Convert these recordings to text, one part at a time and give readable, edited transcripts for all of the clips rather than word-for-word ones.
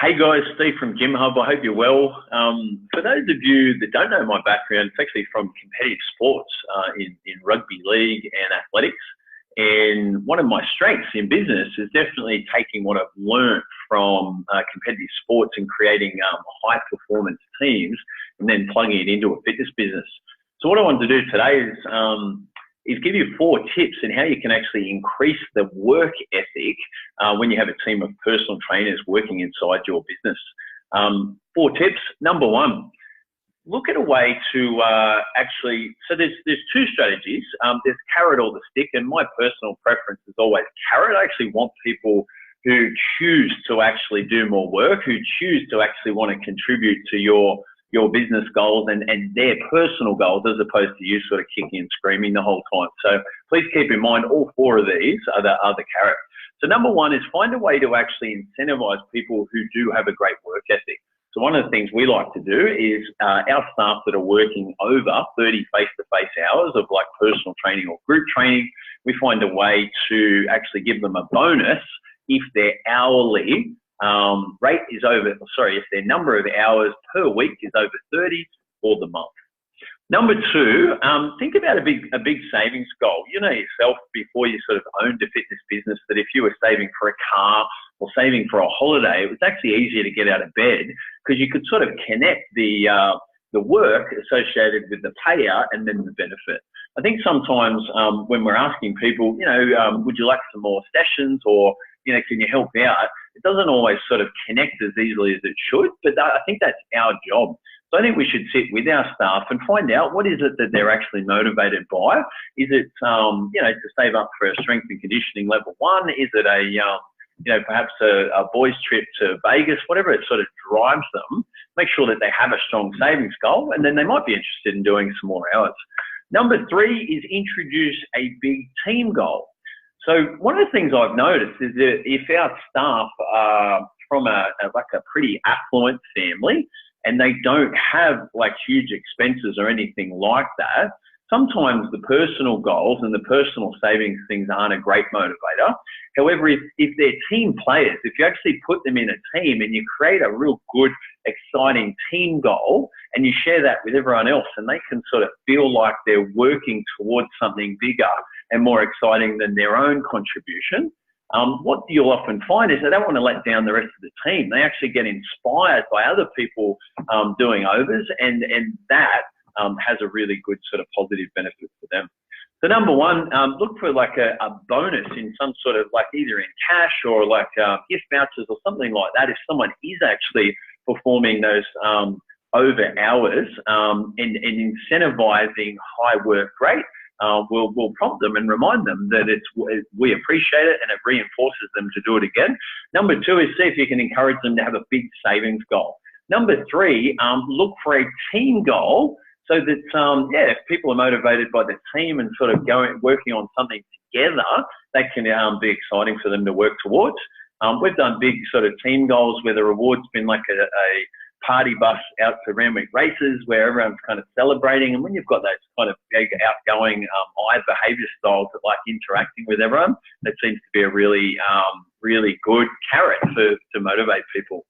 Hey guys, Steve from Gym Hub. I hope you're well. For those of you that don't know my background, it's actually from competitive sports in rugby league and athletics. And one of my strengths in business is definitely taking what I've learned from competitive sports and creating high performance teams and then plugging it into a fitness business. So what I wanted to do today is give you 4 tips on how you can actually increase the work ethic when you have a team of personal trainers working inside your business. 4 tips. Number 1, look at a way to so there's 2 strategies. There's carrot or the stick, and my personal preference is always carrot. I actually want people who choose to actually do more work, who choose to actually want to contribute to your business goals and their personal goals, as opposed to you sort of kicking and screaming the whole time. So please keep in mind all 4 of these are the carrot. So number 1 is find a way to actually incentivize people who do have a great work ethic. So one of the things we like to do is our staff that are working over 30 face-to-face hours of like personal training or group training, we find a way to actually give them a bonus if their hourly rate is if their number of hours per week is over 30 for the month. Number 2, think about a big savings goal. You know yourself, before you sort of owned a fitness business, that if you were saving for a car or saving for a holiday, it was actually easier to get out of bed because you could sort of connect the work associated with the payout and then the benefit. I think sometimes when we're asking people, would you like some more sessions, or can you help out? It doesn't always sort of connect as easily as it should, but I think that's our job. So I think we should sit with our staff and find out what is it that they're actually motivated by. Is it, to save up for a strength and conditioning level 1? Is it perhaps a boys trip to Vegas? Whatever it sort of drives them, make sure that they have a strong savings goal, and then they might be interested in doing some more hours. Number 3 is introduce a big team goal. So one of the things I've noticed is that if our staff are from a pretty affluent family and they don't have like huge expenses or anything like that, sometimes the personal goals and the personal savings things aren't a great motivator. However, if they're team players, if you actually put them in a team and you create a real good, exciting team goal and you share that with everyone else, and they can sort of feel like they're working towards something bigger and more exciting than their own contribution, what you'll often find is they don't want to let down the rest of the team. They actually get inspired by other people doing overs, and that has a really good sort of positive benefit for them. So number 1, look for like a bonus in some sort of like either in cash or like gift vouchers or something like that. If someone is actually performing those over hours and incentivizing high work rate, we'll prompt them and remind them that we appreciate it, and it reinforces them to do it again. Number 2 is see if you can encourage them to have a big savings goal. Number 3, look for a team goal so that, if people are motivated by the team and sort of working on something together, that can be exciting for them to work towards. We've done big sort of team goals where the reward's been like a party bus out to Randwick races where everyone's kind of celebrating. And when you've got those kind of big, outgoing, behaviour styles that like interacting with everyone, that seems to be a really, really good carrot to motivate people.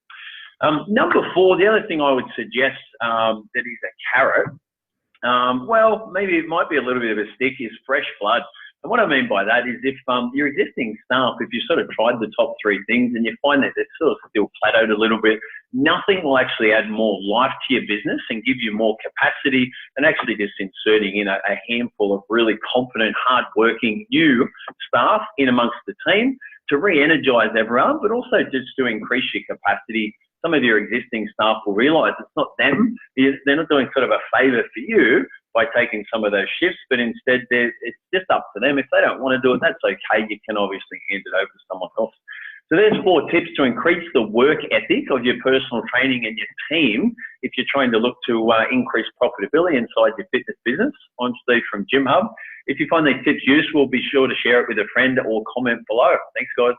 Number 4, the other thing I would suggest that is a carrot, maybe it might be a little bit of a stick, is fresh blood. And what I mean by that is if your existing staff, if you sort of tried the top 3 things and you find that they're sort of still plateaued a little bit, nothing will actually add more life to your business and give you more capacity than actually just inserting in a handful of really competent, hard-working new staff in amongst the team to re-energize everyone, but also just to increase your capacity. Some of your existing staff will realise it's not them. They're not doing sort of a favour for you by taking some of those shifts, but instead it's just up to them. If they don't want to do it, that's okay. You can obviously hand it over to someone else. So there's 4 tips to increase the work ethic of your personal training and your team if you're trying to look to increase profitability inside your fitness business. I'm Steve from Gym Hub. If you find these tips useful, be sure to share it with a friend or comment below. Thanks, guys.